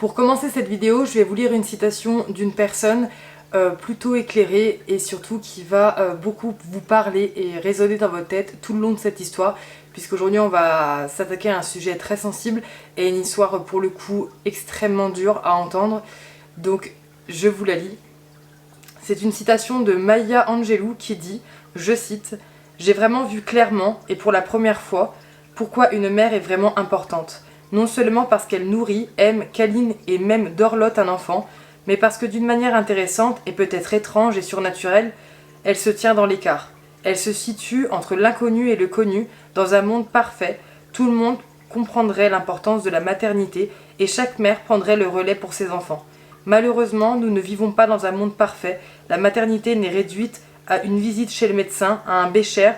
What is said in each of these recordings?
Pour commencer cette vidéo, je vais vous lire une citation d'une personne plutôt éclairée et surtout qui va beaucoup vous parler et résonner dans votre tête tout le long de cette histoire, puisqu'aujourd'hui on va s'attaquer à un sujet très sensible et une histoire pour le coup extrêmement dure à entendre. Donc je vous la lis. C'est une citation de Maya Angelou qui dit, je cite, « J'ai vraiment vu clairement et pour la première fois pourquoi une mère est vraiment importante. Non seulement parce qu'elle nourrit, aime, câline et même dorlote un enfant, mais parce que d'une manière intéressante et peut-être étrange et surnaturelle, elle se tient dans l'écart. Elle se situe entre l'inconnu et le connu, dans un monde parfait. Tout le monde comprendrait l'importance de la maternité et chaque mère prendrait le relais pour ses enfants. Malheureusement, nous ne vivons pas dans un monde parfait. La maternité n'est réduite à une visite chez le médecin, à un bécher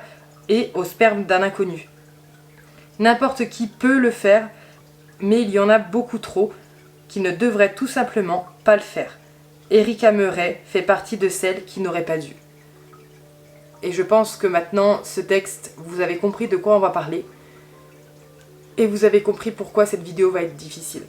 et au sperme d'un inconnu. N'importe qui peut le faire, mais il y en a beaucoup trop qui ne devraient tout simplement pas le faire. Erika Meuret fait partie de celles qui n'auraient pas dû. » Et je pense que maintenant, ce texte, vous avez compris de quoi on va parler. Et vous avez compris pourquoi cette vidéo va être difficile.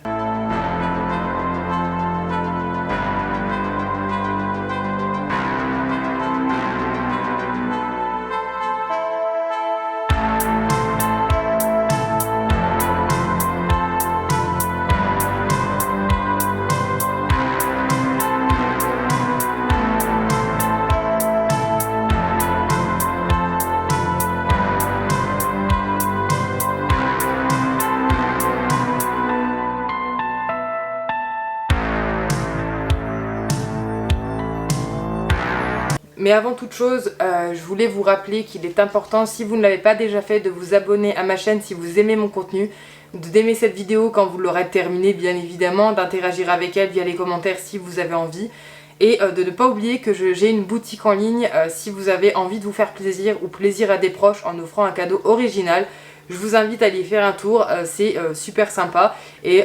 Mais avant toute chose, je voulais vous rappeler qu'il est important, si vous ne l'avez pas déjà fait, de vous abonner à ma chaîne si vous aimez mon contenu, d'aimer cette vidéo quand vous l'aurez terminée bien évidemment, d'interagir avec elle via les commentaires si vous avez envie, et de ne pas oublier que j'ai une boutique en ligne si vous avez envie de vous faire plaisir ou plaisir à des proches en offrant un cadeau original. Je vous invite à aller y faire un tour, c'est super sympa et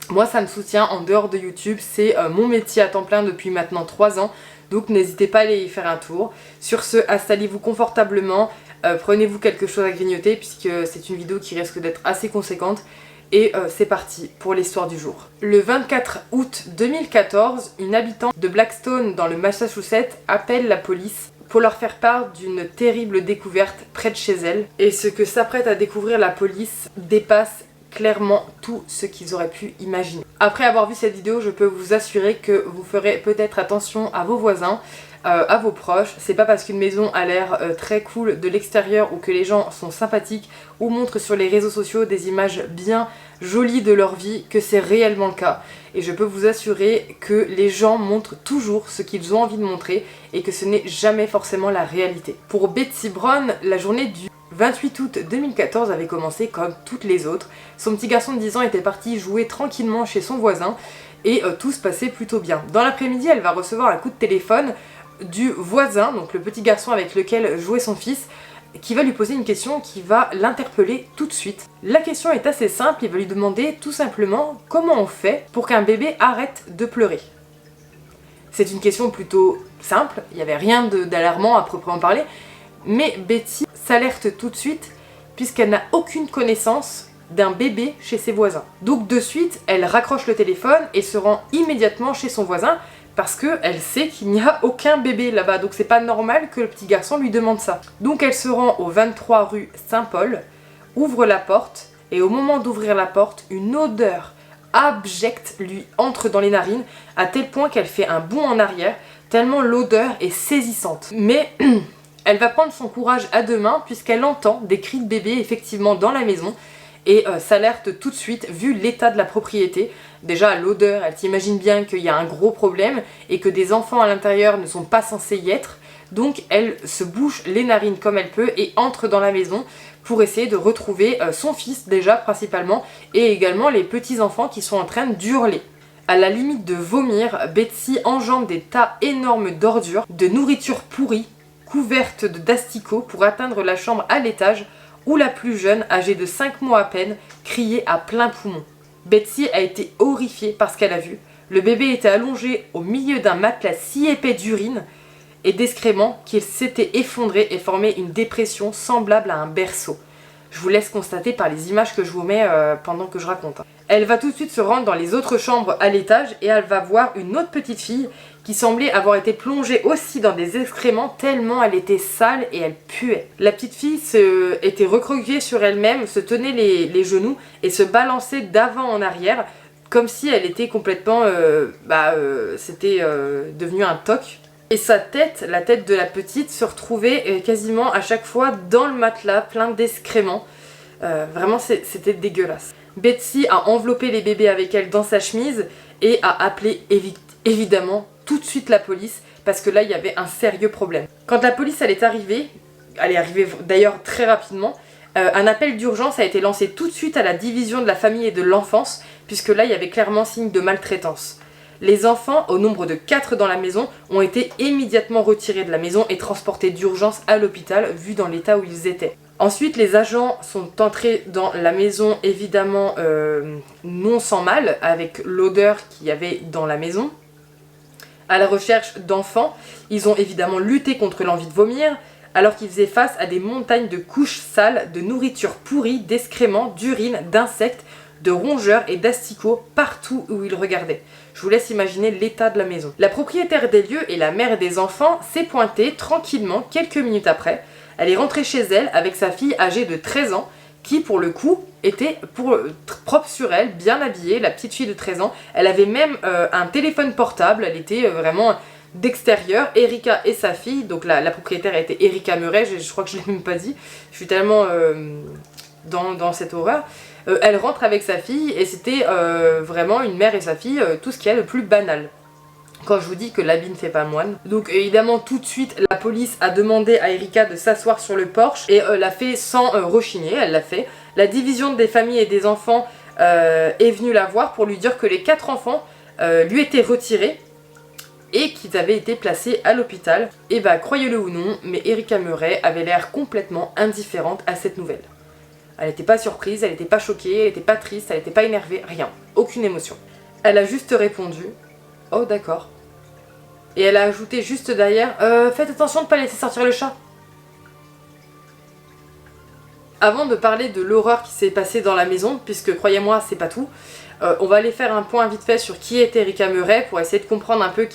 moi ça me soutient en dehors de YouTube, c'est mon métier à temps plein depuis maintenant 3 ans. Donc n'hésitez pas à aller y faire un tour. Sur ce, installez-vous confortablement, prenez-vous quelque chose à grignoter puisque c'est une vidéo qui risque d'être assez conséquente. Et c'est parti pour l'histoire du jour. Le 24 août 2014, une habitante de Blackstone dans le Massachusetts appelle la police pour leur faire part d'une terrible découverte près de chez elle. Et ce que s'apprête à découvrir la police dépasse clairement tout ce qu'ils auraient pu imaginer. Après avoir vu cette vidéo, je peux vous assurer que vous ferez peut-être attention à vos voisins, à vos proches. C'est pas parce qu'une maison a l'air très cool de l'extérieur ou que les gens sont sympathiques ou montrent sur les réseaux sociaux des images bien jolies de leur vie que c'est réellement le cas. Et je peux vous assurer que les gens montrent toujours ce qu'ils ont envie de montrer et que ce n'est jamais forcément la réalité. Pour Betsy Brown, la journée du 28 août 2014 avait commencé comme toutes les autres. Son petit garçon de 10 ans était parti jouer tranquillement chez son voisin et tout se passait plutôt bien. Dans l'après-midi, elle va recevoir un coup de téléphone du voisin, donc le petit garçon avec lequel jouait son fils, qui va lui poser une question qui va l'interpeller tout de suite. La question est assez simple, il va lui demander tout simplement comment on fait pour qu'un bébé arrête de pleurer. C'est une question plutôt simple, il n'y avait rien d'alarmant à proprement parler, mais Betty s'alerte tout de suite puisqu'elle n'a aucune connaissance d'un bébé chez ses voisins. Donc de suite, elle raccroche le téléphone et se rend immédiatement chez son voisin parce qu'elle sait qu'il n'y a aucun bébé là-bas. Donc c'est pas normal que le petit garçon lui demande ça. Donc elle se rend au 23 rue Saint-Paul, ouvre la porte et au moment d'ouvrir la porte, une odeur abjecte lui entre dans les narines à tel point qu'elle fait un bond en arrière tellement l'odeur est saisissante. Mais elle va prendre son courage à deux mains puisqu'elle entend des cris de bébé effectivement dans la maison et s'alerte tout de suite vu l'état de la propriété. Déjà l'odeur, elle s'imagine bien qu'il y a un gros problème et que des enfants à l'intérieur ne sont pas censés y être. Donc elle se bouche les narines comme elle peut et entre dans la maison pour essayer de retrouver son fils déjà principalement et également les petits enfants qui sont en train d'hurler. À la limite de vomir, Betsy enjambe des tas énormes d'ordures, de nourriture pourrie, couverte d'asticots pour atteindre la chambre à l'étage où la plus jeune, âgée de 5 mois à peine, criait à plein poumon. Betsy a été horrifiée par ce qu'elle a vu. Le bébé était allongé au milieu d'un matelas si épais d'urine et d'excréments qu'il s'était effondré et formé une dépression semblable à un berceau. Je vous laisse constater par les images que je vous mets pendant que je raconte. Elle va tout de suite se rendre dans les autres chambres à l'étage et elle va voir une autre petite fille qui semblait avoir été plongée aussi dans des excréments tellement elle était sale et elle puait. La petite fille était recroquevillée sur elle-même, se tenait les genoux et se balançait d'avant en arrière comme si elle était complètement... c'était devenu un toc. Et sa tête, la tête de la petite, se retrouvait quasiment à chaque fois dans le matelas plein d'excréments. Vraiment c'était dégueulasse. Betsy a enveloppé les bébés avec elle dans sa chemise et a appelé évidemment tout de suite la police parce que là il y avait un sérieux problème. Quand la police elle est arrivée d'ailleurs très rapidement, un appel d'urgence a été lancé tout de suite à la division de la famille et de l'enfance puisque là il y avait clairement signe de maltraitance. Les enfants, au nombre de 4 dans la maison, ont été immédiatement retirés de la maison et transportés d'urgence à l'hôpital vu dans l'état où ils étaient. Ensuite, les agents sont entrés dans la maison, évidemment non sans mal, avec l'odeur qu'il y avait dans la maison. À la recherche d'enfants, ils ont évidemment lutté contre l'envie de vomir, alors qu'ils faisaient face à des montagnes de couches sales, de nourriture pourrie, d'excréments, d'urine, d'insectes, de rongeurs et d'asticots partout où ils regardaient. Je vous laisse imaginer l'état de la maison. La propriétaire des lieux et la mère des enfants s'est pointée tranquillement quelques minutes après. Elle est rentrée chez elle avec sa fille âgée de 13 ans qui pour le coup était propre sur elle, bien habillée, la petite fille de 13 ans. Elle avait même un téléphone portable, elle était vraiment d'extérieur. Erika et sa fille, donc la propriétaire était Erika Murray, je crois que je ne l'ai même pas dit, je suis tellement dans cette horreur. Elle rentre avec sa fille et c'était vraiment une mère et sa fille, tout ce qu'il y a de plus banal. Quand je vous dis que l'habit ne fait pas moine. Donc évidemment tout de suite la police a demandé à Erika de s'asseoir sur le porche et l'a fait sans rechigner, elle l'a fait. La division des familles et des enfants est venue la voir pour lui dire que les 4 enfants lui étaient retirés et qu'ils avaient été placés à l'hôpital. Et bah croyez-le ou non, mais Erika Murray avait l'air complètement indifférente à cette nouvelle. Elle n'était pas surprise, elle n'était pas choquée, elle n'était pas triste, elle n'était pas énervée, rien. Aucune émotion. Elle a juste répondu « Oh d'accord ». Et elle a ajouté juste derrière « Faites attention de ne pas laisser sortir le chat ». Avant de parler de l'horreur qui s'est passée dans la maison, puisque croyez-moi c'est pas tout, on va aller faire un point vite fait sur qui est Erika Murray pour essayer de comprendre un peu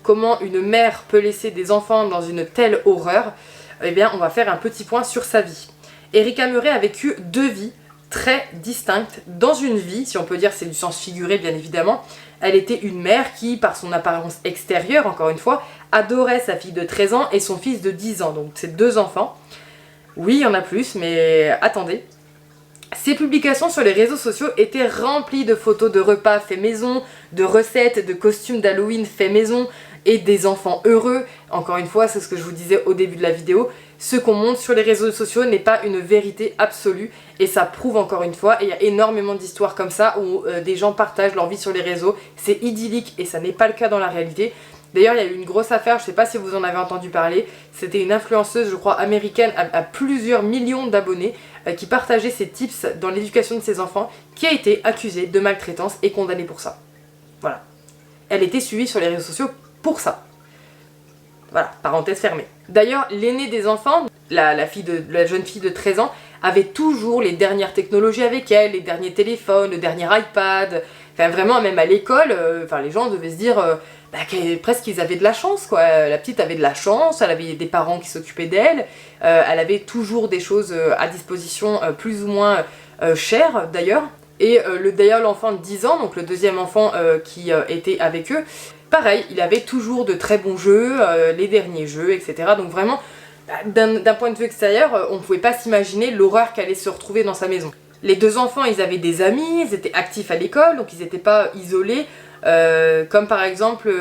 comment une mère peut laisser des enfants dans une telle horreur. Eh bien on va faire un petit point sur sa vie. Erika Murray a vécu 2 vies très distinctes. Dans une vie, si on peut dire c'est du sens figuré bien évidemment, elle était une mère qui, par son apparence extérieure, encore une fois, adorait sa fille de 13 ans et son fils de 10 ans, donc ses 2 enfants. Oui, il y en a plus, mais attendez. Ses publications sur les réseaux sociaux étaient remplies de photos de repas faits maison, de recettes, de costumes d'Halloween faits maison et des enfants heureux. Encore une fois, c'est ce que je vous disais au début de la vidéo. Ce qu'on montre sur les réseaux sociaux n'est pas une vérité absolue et ça prouve encore une fois, et il y a énormément d'histoires comme ça où des gens partagent leur vie sur les réseaux, c'est idyllique et ça n'est pas le cas dans la réalité. D'ailleurs il y a eu une grosse affaire, je sais pas si vous en avez entendu parler, c'était une influenceuse je crois américaine à plusieurs millions d'abonnés qui partageait ses tips dans l'éducation de ses enfants, qui a été accusée de maltraitance et condamnée pour ça. Voilà. Elle était suivie sur les réseaux sociaux pour ça. Voilà, parenthèse fermée. D'ailleurs, l'aînée des enfants, la jeune fille de 13 ans, avait toujours les dernières technologies avec elle, les derniers téléphones, le dernier iPad. Enfin vraiment, même à l'école, les gens devaient se dire presque qu'ils avaient de la chance, quoi. La petite avait de la chance, elle avait des parents qui s'occupaient d'elle, elle avait toujours des choses à disposition plus ou moins chères d'ailleurs. Et d'ailleurs l'enfant de 10 ans, donc le deuxième enfant qui était avec eux, pareil, il avait toujours de très bons jeux, les derniers jeux, etc. Donc vraiment, d'un point de vue extérieur, on ne pouvait pas s'imaginer l'horreur qu'allait se retrouver dans sa maison. Les 2 enfants, ils avaient des amis, ils étaient actifs à l'école, donc ils n'étaient pas isolés. Comme par exemple,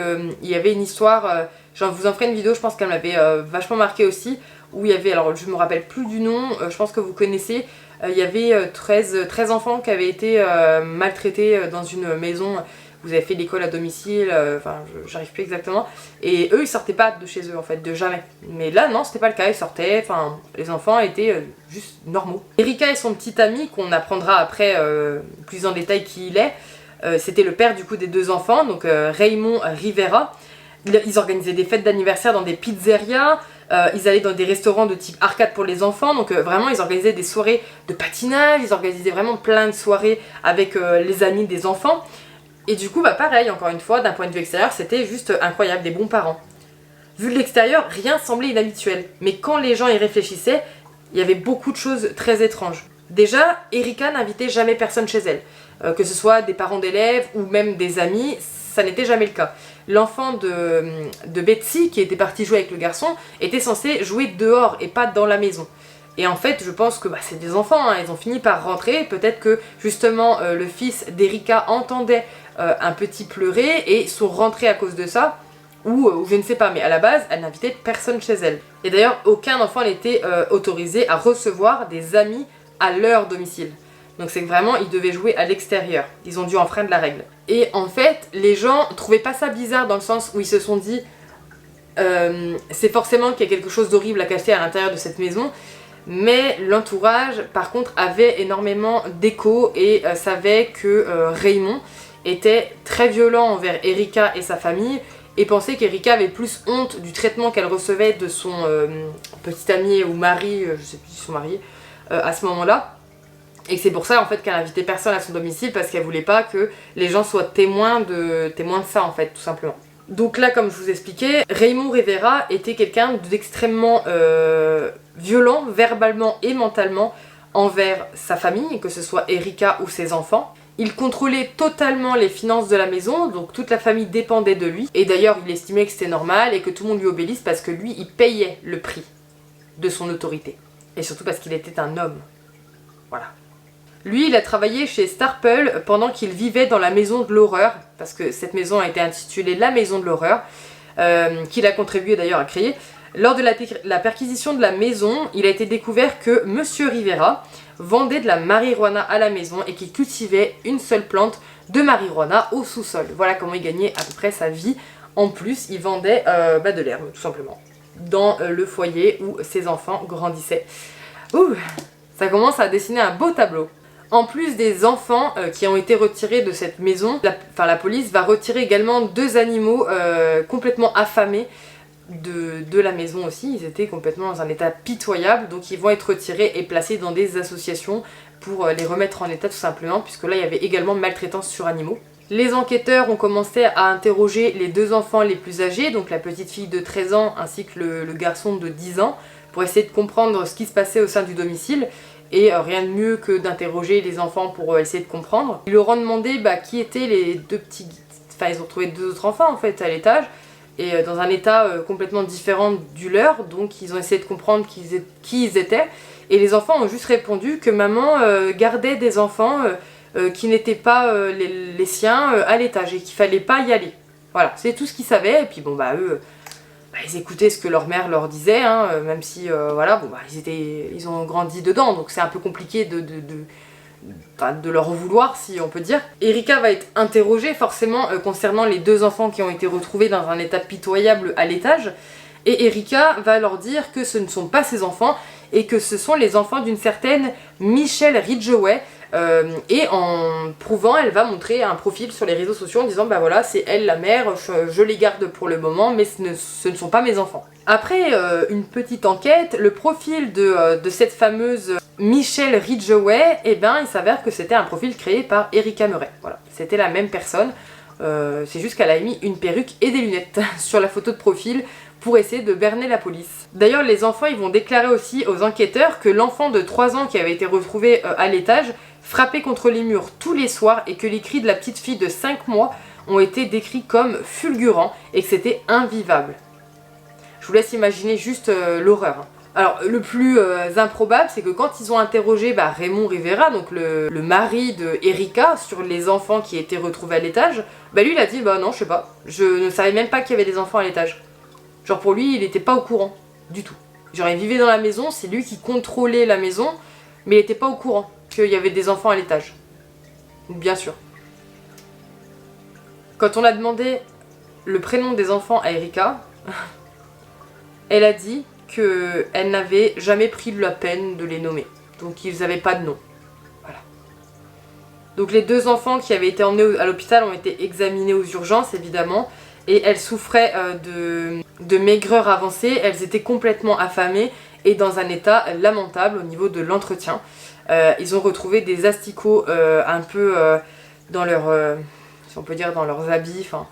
il y avait une histoire, je vous en ferai une vidéo, je pense qu'elle m'avait vachement marqué aussi, où il y avait, alors je me rappelle plus du nom, je pense que vous connaissez, il y avait 13 enfants qui avaient été maltraités dans une maison. Vous avez fait l'école à domicile, j'arrive plus exactement. Et eux, ils sortaient pas de chez eux, en fait, de jamais. Mais là, non, c'était pas le cas, ils sortaient, les enfants étaient juste normaux. Erika et son petit ami, qu'on apprendra après plus en détail qui il est, c'était le père du coup des 2 enfants, donc Raymond Rivera. Ils organisaient des fêtes d'anniversaire dans des pizzerias, Ils allaient dans des restaurants de type arcade pour les enfants, donc vraiment ils organisaient des soirées de patinage, ils organisaient vraiment plein de soirées avec les amis des enfants. Et du coup, bah pareil, encore une fois, d'un point de vue extérieur, c'était juste incroyable, des bons parents. Vu de l'extérieur, rien semblait inhabituel, mais quand les gens y réfléchissaient, il y avait beaucoup de choses très étranges. Déjà, Erika n'invitait jamais personne chez elle, que ce soit des parents d'élèves ou même des amis, ça n'était jamais le cas. L'enfant de Betsy, qui était parti jouer avec le garçon, était censé jouer dehors et pas dans la maison. Et en fait, je pense que c'est des enfants, hein, ils ont fini par rentrer, peut-être que justement le fils d'Erika entendait un petit pleurer et sont rentrés à cause de ça, ou je ne sais pas, mais à la base, elle n'invitait personne chez elle. Et d'ailleurs, aucun enfant n'était autorisé à recevoir des amis à leur domicile. Donc c'est que vraiment, ils devaient jouer à l'extérieur. Ils ont dû enfreindre la règle. Et en fait, les gens trouvaient pas ça bizarre dans le sens où ils se sont dit c'est forcément qu'il y a quelque chose d'horrible à cacher à l'intérieur de cette maison. Mais l'entourage, par contre, avait énormément d'écho et savait que Raymond était très violent envers Erika et sa famille et pensait qu'Erika avait plus honte du traitement qu'elle recevait de son petit ami ou mari, je sais plus si ils sont mariés, à ce moment-là. Et c'est pour ça en fait qu'elle n'invitait personne à son domicile parce qu'elle voulait pas que les gens soient témoins de ça en fait, tout simplement. Donc là, comme je vous expliquais, Raymond Rivera était quelqu'un d'extrêmement violent, verbalement et mentalement, envers sa famille, que ce soit Erika ou ses enfants. Il contrôlait totalement les finances de la maison, donc toute la famille dépendait de lui. Et d'ailleurs, il estimait que c'était normal et que tout le monde lui obéisse parce que lui, il payait le prix de son autorité. Et surtout parce qu'il était un homme. Voilà. Lui, il a travaillé chez Starple pendant qu'il vivait dans la maison de l'horreur, parce que cette maison a été intitulée la maison de l'horreur, qu'il a contribué d'ailleurs à créer. Lors de la perquisition de la maison, il a été découvert que Monsieur Rivera vendait de la marijuana à la maison et qu'il cultivait une seule plante de marijuana au sous-sol. Voilà comment il gagnait à peu près sa vie. En plus, il vendait de l'herbe, tout simplement, dans le foyer où ses enfants grandissaient. Ouh, ça commence à dessiner un beau tableau. En plus des enfants qui ont été retirés de cette maison, la police va retirer également 2 animaux complètement affamés de la maison aussi. Ils étaient complètement dans un état pitoyable, donc ils vont être retirés et placés dans des associations pour les remettre en état tout simplement, puisque là il y avait également maltraitance sur animaux. Les enquêteurs ont commencé à interroger les 2 enfants les plus âgés, donc la petite fille de 13 ans ainsi que le garçon de 10 ans, pour essayer de comprendre ce qui se passait au sein du domicile. Et rien de mieux que d'interroger les enfants pour essayer de comprendre. Ils leur ont demandé qui étaient les 2 petits... Enfin, ils ont trouvé 2 autres enfants en fait à l'étage, et dans un état complètement différent du leur, donc ils ont essayé de comprendre qui ils étaient. Et les enfants ont juste répondu que maman gardait des enfants qui n'étaient pas les siens à l'étage et qu'il fallait pas y aller. Voilà, c'est tout ce qu'ils savaient, et puis eux... ils écoutaient ce que leur mère leur disait, hein, même si ils ont grandi dedans, donc c'est un peu compliqué de leur vouloir, si on peut dire. Erika va être interrogée forcément concernant les 2 enfants qui ont été retrouvés dans un état pitoyable à l'étage, et Erika va leur dire que ce ne sont pas ses enfants et que ce sont les enfants d'une certaine Michelle Ridgeway. Et en prouvant, elle va montrer un profil sur les réseaux sociaux en disant voilà, c'est elle la mère, je les garde pour le moment, mais ce ne sont pas mes enfants. Après une petite enquête, le profil de cette fameuse Michelle Ridgeway, il s'avère que c'était un profil créé par Erika Murray. Voilà, c'était la même personne, c'est juste qu'elle a mis une perruque et des lunettes sur la photo de profil pour essayer de berner la police. D'ailleurs, les enfants ils vont déclarer aussi aux enquêteurs que l'enfant de 3 ans qui avait été retrouvé à l'étage frappait contre les murs tous les soirs et que les cris de la petite fille de 5 mois ont été décrits comme fulgurants et que c'était invivable. Je vous laisse imaginer juste l'horreur. Alors, le plus improbable, c'est que quand ils ont interrogé Raymond Rivera, donc le mari de Erika, sur les enfants qui étaient retrouvés à l'étage, lui il a dit non, je sais pas, je ne savais même pas qu'il y avait des enfants à l'étage. Genre pour lui, il n'était pas au courant, du tout. Genre il vivait dans la maison, c'est lui qui contrôlait la maison, mais il n'était pas au courant qu'il y avait des enfants à l'étage. Bien sûr. Quand on a demandé le prénom des enfants à Erika, elle a dit qu'elle n'avait jamais pris la peine de les nommer. Donc ils n'avaient pas de nom. Voilà. Donc les 2 enfants qui avaient été emmenés à l'hôpital ont été examinés aux urgences, évidemment. et elles souffraient de maigreur avancée, elles étaient complètement affamées et dans un état lamentable au niveau de l'entretien. Ils ont retrouvé des asticots un peu dans leur, si on peut dire dans leurs habits, enfin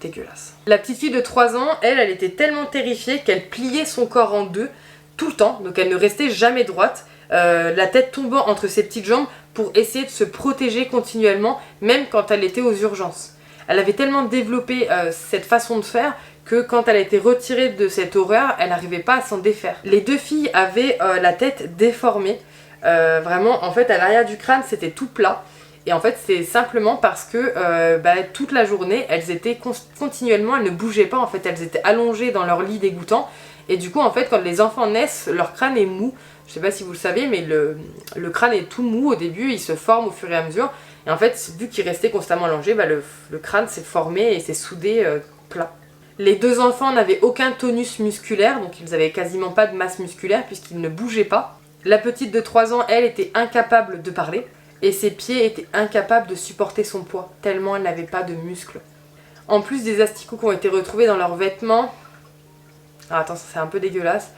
dégueulasse. La petite fille de 3 ans, elle était tellement terrifiée qu'elle pliait son corps en deux tout le temps, donc elle ne restait jamais droite, la tête tombant entre ses petites jambes pour essayer de se protéger continuellement, même quand elle était aux urgences. Elle avait tellement développé cette façon de faire que quand elle a été retirée de cette horreur, elle n'arrivait pas à s'en défaire. Les 2 filles avaient la tête déformée, vraiment en fait à l'arrière du crâne c'était tout plat. Et en fait c'est simplement parce que toute la journée elles étaient continuellement, elles ne bougeaient pas en fait, elles étaient allongées dans leur lit dégoûtant. Et du coup en fait quand les enfants naissent, leur crâne est mou. Je sais pas si vous le savez mais le crâne est tout mou au début, il se forme au fur et à mesure. Et en fait vu qu'il restait constamment allongé, le crâne s'est formé et s'est soudé plat. Les 2 enfants n'avaient aucun tonus musculaire, donc ils n'avaient quasiment pas de masse musculaire puisqu'ils ne bougeaient pas. La petite de 3 ans, elle, était incapable de parler et ses pieds étaient incapables de supporter son poids, tellement elle n'avait pas de muscles. En plus des asticots qui ont été retrouvés dans leurs vêtements, ah, attends, ça c'est un peu dégueulasse,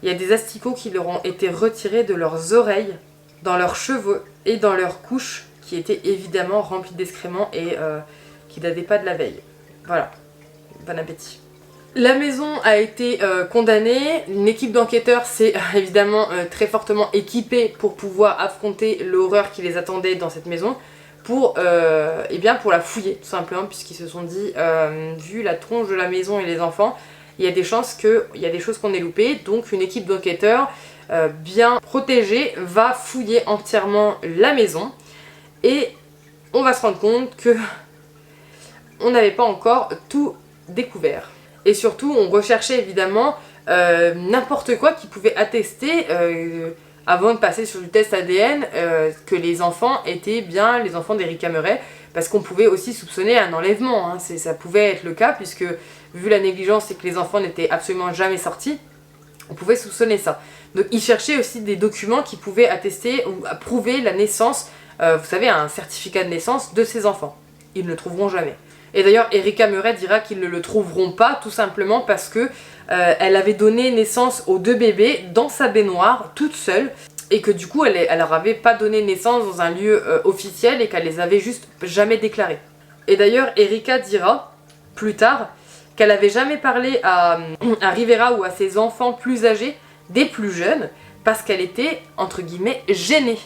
il y a des asticots qui leur ont été retirés de leurs oreilles, dans leurs cheveux et dans leurs couches qui étaient évidemment remplies d'excréments et qui dataient pas de la veille. Voilà. Bon appétit. La maison a été condamnée, une équipe d'enquêteurs s'est évidemment très fortement équipée pour pouvoir affronter l'horreur qui les attendait dans cette maison pour la fouiller tout simplement puisqu'ils se sont dit vu la tronche de la maison et les enfants, il y a des chances qu'il y a des choses qu'on ait loupées, donc une équipe d'enquêteurs bien protégée va fouiller entièrement la maison et on va se rendre compte que on n'avait pas encore tout découvert. Et surtout on recherchait évidemment n'importe quoi qui pouvait attester avant de passer sur du test ADN que les enfants étaient bien les enfants d'Erika Murray, parce qu'on pouvait aussi soupçonner un enlèvement, hein. Ça pouvait être le cas puisque vu la négligence et que les enfants n'étaient absolument jamais sortis, on pouvait soupçonner ça. Donc ils cherchaient aussi des documents qui pouvaient attester ou prouver la naissance, vous savez, un certificat de naissance de ces enfants. Ils ne le trouveront jamais. Et d'ailleurs, Erika Murray dira qu'ils ne le trouveront pas, tout simplement parce que elle avait donné naissance aux 2 bébés dans sa baignoire, toute seule, et que du coup, elle leur avait pas donné naissance dans un lieu officiel et qu'elle les avait juste jamais déclarés. Et d'ailleurs, Erika dira, plus tard, qu'elle avait jamais parlé à Rivera ou à ses enfants plus âgés, des plus jeunes, parce qu'elle était, entre guillemets, gênée.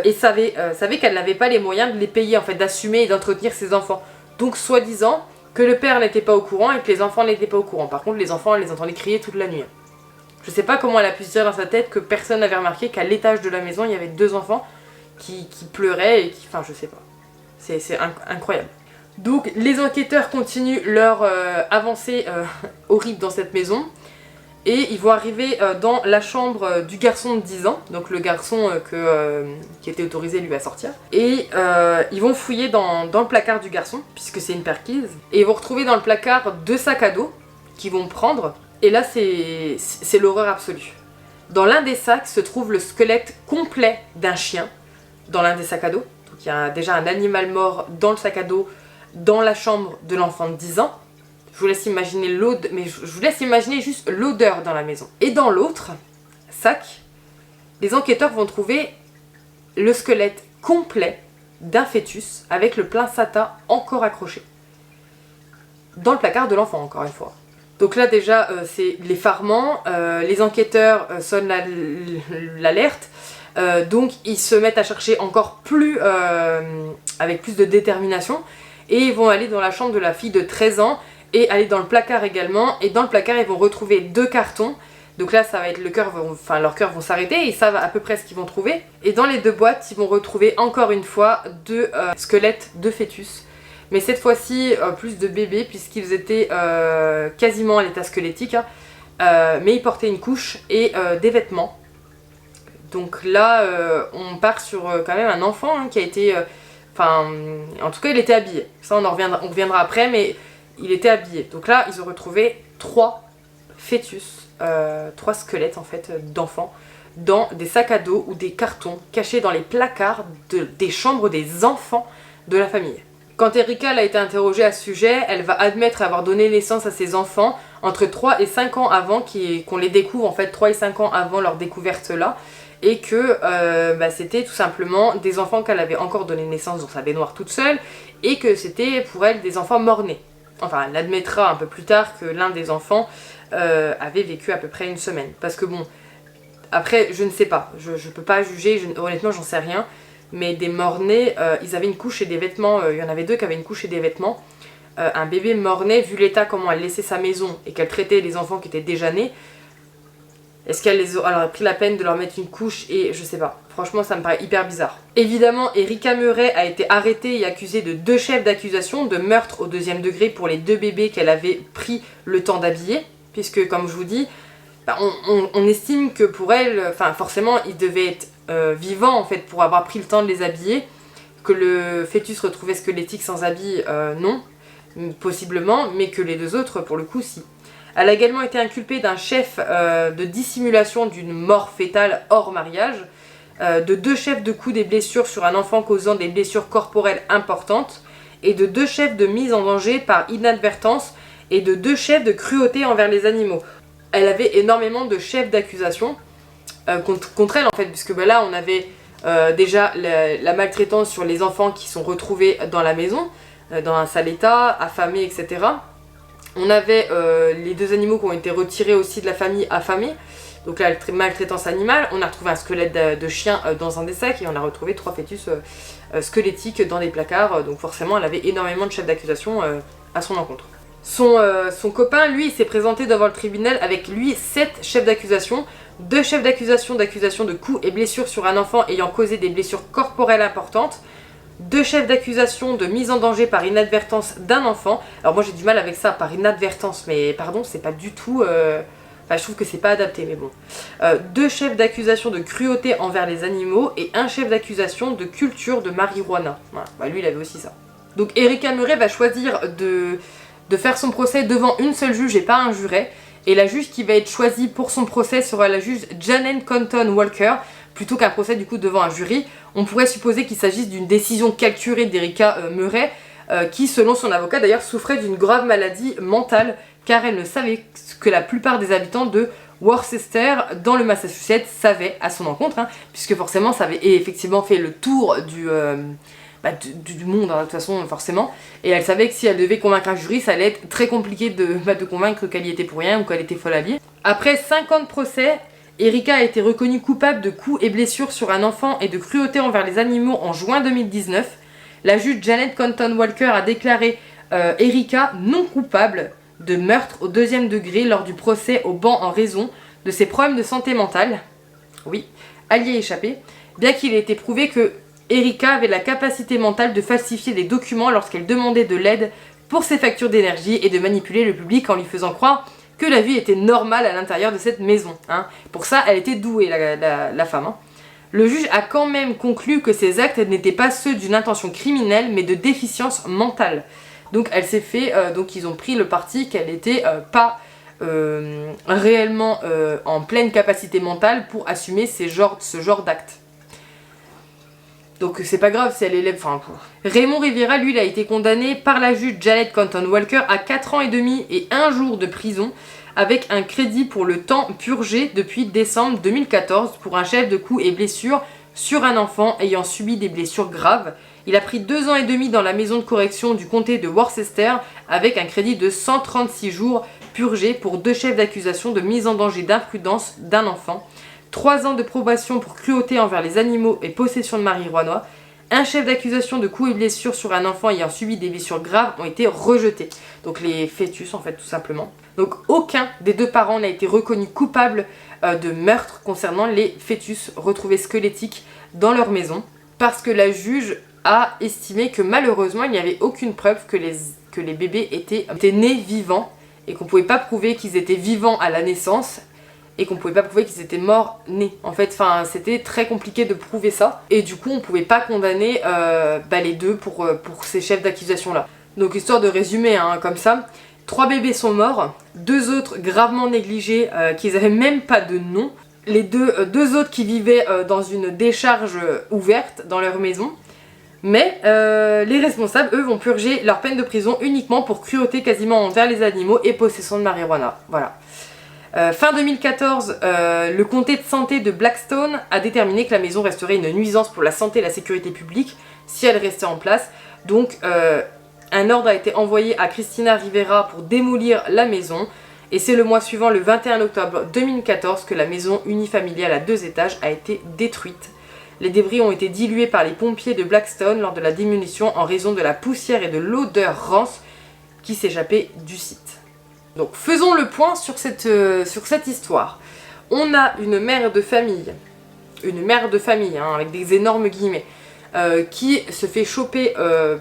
Et savait qu'elle n'avait pas les moyens de les payer, en fait, d'assumer et d'entretenir ses enfants. Donc soi-disant que le père n'était pas au courant et que les enfants n'étaient pas au courant. Par contre les enfants, elle les entendait crier toute la nuit. Je sais pas comment elle a pu se dire dans sa tête que personne n'avait remarqué qu'à l'étage de la maison il y avait 2 enfants qui pleuraient et qui... Enfin je sais pas. C'est incroyable. Donc les enquêteurs continuent leur avancée horrible dans cette maison. Et ils vont arriver dans la chambre du garçon de 10 ans, donc le garçon qui était autorisé lui à sortir. Et ils vont fouiller dans le placard du garçon, puisque c'est une perquise. Et ils vont retrouver dans le placard 2 sacs à dos qu'ils vont prendre. Et là c'est l'horreur absolue. Dans l'un des sacs se trouve le squelette complet d'un chien, dans l'un des sacs à dos. Donc il y a déjà un animal mort dans le sac à dos, dans la chambre de l'enfant de 10 ans. Je vous laisse imaginer l'odeur, mais je vous laisse imaginer juste l'odeur dans la maison. Et dans l'autre sac, les enquêteurs vont trouver le squelette complet d'un fœtus avec le placenta encore accroché. Dans le placard de l'enfant, encore une fois. Donc là déjà, c'est l'effarement, les enquêteurs sonnent l'alerte, donc ils se mettent à chercher encore plus, avec plus de détermination, et ils vont aller dans la chambre de la fille de 13 ans, et aller dans le placard également, et dans le placard ils vont retrouver 2 cartons, donc là ça va être leurs cœurs vont s'arrêter, et ils savent à peu près ce qu'ils vont trouver, et dans les 2 boîtes ils vont retrouver encore une fois 2 squelettes de fœtus, mais cette fois-ci plus de bébés puisqu'ils étaient quasiment à l'état squelettique, hein, mais ils portaient une couche et des vêtements, donc là on part sur quand même un enfant hein, qui a été, en tout cas il était habillé, ça on reviendra après, mais il était habillé. Donc là, ils ont retrouvé 3 fœtus, 3 squelettes en fait d'enfants dans des sacs à dos ou des cartons cachés dans les placards des chambres des enfants de la famille. Quand Erika a été interrogée à ce sujet, elle va admettre avoir donné naissance à ses enfants entre 3 et 5 ans avant qu'on les découvre, en fait 3 et 5 ans avant leur découverte là, et que c'était tout simplement des enfants qu'elle avait encore donné naissance dans sa baignoire toute seule, et que c'était pour elle des enfants morts-nés. Enfin, elle admettra un peu plus tard que l'un des enfants avait vécu à peu près une semaine. Parce que bon, après, je ne sais pas, je peux pas juger, honnêtement j'en sais rien. Mais des morts-nés, ils avaient une couche et des vêtements, il y en avait 2 qui avaient une couche et des vêtements. Un bébé mort-né, vu l'état, comment elle laissait sa maison et qu'elle traitait les enfants qui étaient déjà nés, est-ce qu'elle aurait pris la peine de leur mettre une couche et je sais pas. Franchement, ça me paraît hyper bizarre. Évidemment, Erika Murray a été arrêtée et accusée de 2 chefs d'accusation de meurtre au 2e degré pour les 2 bébés qu'elle avait pris le temps d'habiller. Puisque, comme je vous dis, on estime que pour elle, forcément, ils devaient être vivants en fait pour avoir pris le temps de les habiller. Que le fœtus retrouvait squelettique sans habit, non, possiblement, mais que les 2 autres, pour le coup, si. Elle a également été inculpée d'un chef de dissimulation d'une mort fétale hors mariage, de 2 chefs de coups des blessures sur un enfant causant des blessures corporelles importantes, et de 2 chefs de mise en danger par inadvertance, et de 2 chefs de cruauté envers les animaux. Elle avait énormément de chefs d'accusation contre elle en fait, puisque là on avait déjà la maltraitance sur les enfants qui sont retrouvés dans la maison, dans un sale état, affamés, etc. On avait les 2 animaux qui ont été retirés aussi de la famille affamés, donc la maltraitance animale. On a retrouvé un squelette de chien dans un des sacs et on a retrouvé 3 fœtus squelettiques dans des placards, donc forcément elle avait énormément de chefs d'accusation à son encontre. Son copain, lui, il s'est présenté devant le tribunal avec lui 7 chefs d'accusation, 2 chefs d'accusation de coups et blessures sur un enfant ayant causé des blessures corporelles importantes, 2 chefs d'accusation de mise en danger par inadvertance d'un enfant. Alors moi j'ai du mal avec ça, par inadvertance, mais pardon, c'est pas du tout... je trouve que c'est pas adapté, mais bon. 2 chefs d'accusation de cruauté envers les animaux et 1 chef d'accusation de culture de marijuana. Voilà. Lui il avait aussi ça. Donc Erika Murray va choisir de faire son procès devant une seule juge et pas un jury. Et la juge qui va être choisie pour son procès sera la juge Janet Compton Walker, plutôt qu'un procès du coup devant un jury. On pourrait supposer qu'il s'agisse d'une décision calculée d'Erika Murray, qui selon son avocat d'ailleurs souffrait d'une grave maladie mentale, car elle ne savait que la plupart des habitants de Worcester, dans le Massachusetts, savaient à son encontre, puisque forcément ça avait effectivement fait le tour du monde, de toute façon, forcément. Et elle savait que si elle devait convaincre un jury, ça allait être très compliqué de convaincre qu'elle y était pour rien ou qu'elle était folle alliée. Après 5 ans de procès, Erika a été reconnue coupable de coups et blessures sur un enfant et de cruauté envers les animaux en juin 2019. La juge Janet Compton Walker a déclaré Erika non coupable de meurtre au 2e degré lors du procès au banc en raison de ses problèmes de santé mentale. Oui, elle y est échappée. Bien qu'il ait été prouvé que Erika avait la capacité mentale de falsifier des documents lorsqu'elle demandait de l'aide pour ses factures d'énergie et de manipuler le public en lui faisant croire que la vie était normale à l'intérieur de cette maison. Pour ça, elle était douée, la femme. Le juge a quand même conclu que ces actes n'étaient pas ceux d'une intention criminelle, mais de déficience mentale. Donc elle s'est fait, donc ils ont pris le parti qu'elle n'était pas réellement en pleine capacité mentale pour assumer ce genre d'actes. Donc c'est pas grave si elle élève... Raymond Rivera, lui, il a été condamné par la juge Janet Compton Walker à 4 ans et demi et 1 jour de prison, avec un crédit pour le temps purgé depuis décembre 2014 pour un chef de coups et blessures sur un enfant ayant subi des blessures graves. Il a pris 2 ans et demi dans la maison de correction du comté de Worcester avec un crédit de 136 jours purgés pour 2 chefs d'accusation de mise en danger d'imprudence d'un enfant. 3 ans de probation pour cruauté envers les animaux et possession de marijuana. Un chef d'accusation de coups et blessures sur un enfant ayant subi des blessures graves ont été rejetés. Donc les fœtus en fait tout simplement. Donc aucun des 2 parents n'a été reconnu coupable de meurtre concernant les fœtus retrouvés squelettiques dans leur maison. Parce que la juge a estimé que malheureusement il n'y avait aucune preuve que les bébés étaient nés vivants et qu'on ne pouvait pas prouver qu'ils étaient vivants à la naissance et qu'on pouvait pas prouver qu'ils étaient morts nés. En fait, c'était très compliqué de prouver ça. Et du coup, on pouvait pas condamner les 2 pour ces chefs d'accusation là. Donc histoire de résumer, comme ça, 3 bébés sont morts, 2 autres gravement négligés, qui n'avaient même pas de nom. Les deux autres qui vivaient dans une décharge ouverte dans leur maison. Mais les responsables, eux, vont purger leur peine de prison uniquement pour cruauté quasiment envers les animaux et possession de marijuana. Voilà. Fin 2014, le comté de santé de Blackstone a déterminé que la maison resterait une nuisance pour la santé et la sécurité publique si elle restait en place. Donc un ordre a été envoyé à Christina Rivera pour démolir la maison. Et c'est le mois suivant, le 21 octobre 2014, que la maison unifamiliale à 2 étages a été détruite. Les débris ont été dilués par les pompiers de Blackstone lors de la démolition en raison de la poussière et de l'odeur rance qui s'échappait du site. Donc faisons le point sur cette histoire. On a une mère de famille hein, avec des énormes guillemets, qui se fait choper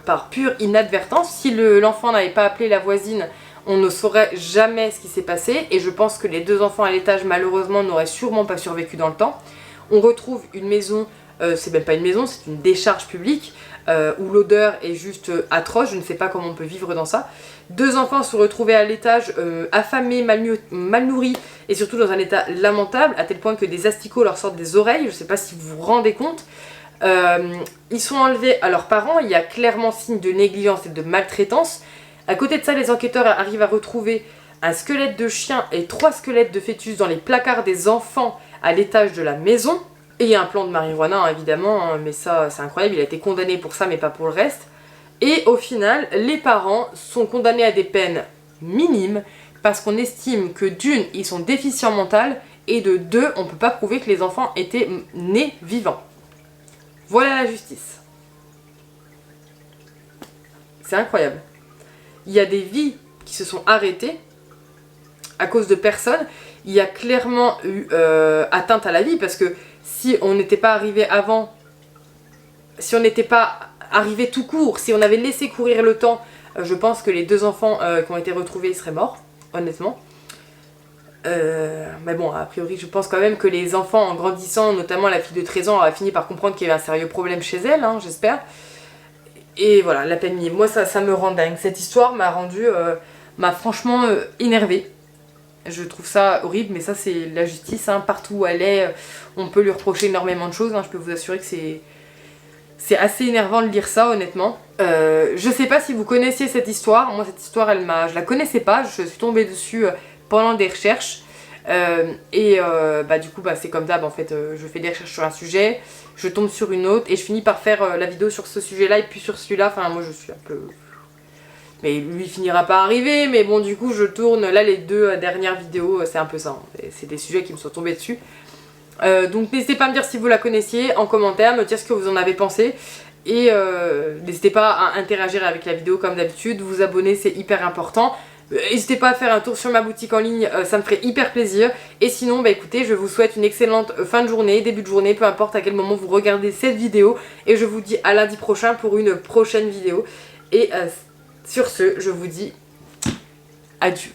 par pure inadvertance. Si l'enfant n'avait pas appelé la voisine, on ne saurait jamais ce qui s'est passé, et je pense que les 2 enfants à l'étage malheureusement n'auraient sûrement pas survécu dans le temps. On retrouve une maison, c'est même pas une maison, c'est une décharge publique, où l'odeur est juste atroce, je ne sais pas comment on peut vivre dans ça. 2 enfants se retrouvaient à l'étage, affamés, mal nourris, et surtout dans un état lamentable, à tel point que des asticots leur sortent des oreilles, je ne sais pas si vous vous rendez compte. Ils sont enlevés à leurs parents, il y a clairement signe de négligence et de maltraitance. À côté de ça, les enquêteurs arrivent à retrouver un squelette de chien et 3 squelettes de fœtus dans les placards des enfants à l'étage de la maison. Et il y a un plan de marijuana, hein, évidemment, hein, mais ça c'est incroyable, il a été condamné pour ça mais pas pour le reste. Et au final, les parents sont condamnés à des peines minimes parce qu'on estime que d'une, ils sont déficients mentaux, et de 2, on ne peut pas prouver que les enfants étaient nés vivants. Voilà la justice. C'est incroyable. Il y a des vies qui se sont arrêtées à cause de personnes. Il y a clairement eu atteinte à la vie, parce que si on n'était pas arrivé avant, si on n'était pas arrivé tout court, si on avait laissé courir le temps, je pense que les 2 enfants qui ont été retrouvés, ils seraient morts, honnêtement. Mais bon, a priori, je pense quand même que les enfants, en grandissant, notamment la fille de 13 ans, a fini par comprendre qu'il y avait un sérieux problème chez elle, hein, j'espère. Et voilà, la peine minime. Moi, ça me rend dingue. Cette histoire m'a rendu, m'a franchement énervée. Je trouve ça horrible, mais ça, c'est la justice. Hein. Partout où elle est, on peut lui reprocher énormément de choses. Hein. Je peux vous assurer que c'est assez énervant de lire ça, honnêtement. Je sais pas si vous connaissiez cette histoire. Moi, cette histoire, je la connaissais pas. Je suis tombée dessus pendant des recherches. Du coup, c'est comme d'hab, en fait. Je fais des recherches sur un sujet, je tombe sur une autre, et je finis par faire la vidéo sur ce sujet-là, et puis sur celui-là. Enfin, moi, je suis un peu... Mais lui, il finira par arriver, mais bon, du coup, je tourne. Là, les 2 dernières vidéos, c'est un peu ça. Hein. C'est des sujets qui me sont tombés dessus. Donc n'hésitez pas à me dire si vous la connaissiez en commentaire, me dire ce que vous en avez pensé, et n'hésitez pas à interagir avec la vidéo comme d'habitude, vous abonner, c'est hyper important. N'hésitez pas à faire un tour sur ma boutique en ligne, ça me ferait hyper plaisir. Et sinon, écoutez, je vous souhaite une excellente fin de journée, début de journée, peu importe à quel moment vous regardez cette vidéo, et je vous dis à lundi prochain pour une prochaine vidéo. Et sur ce, je vous dis adieu.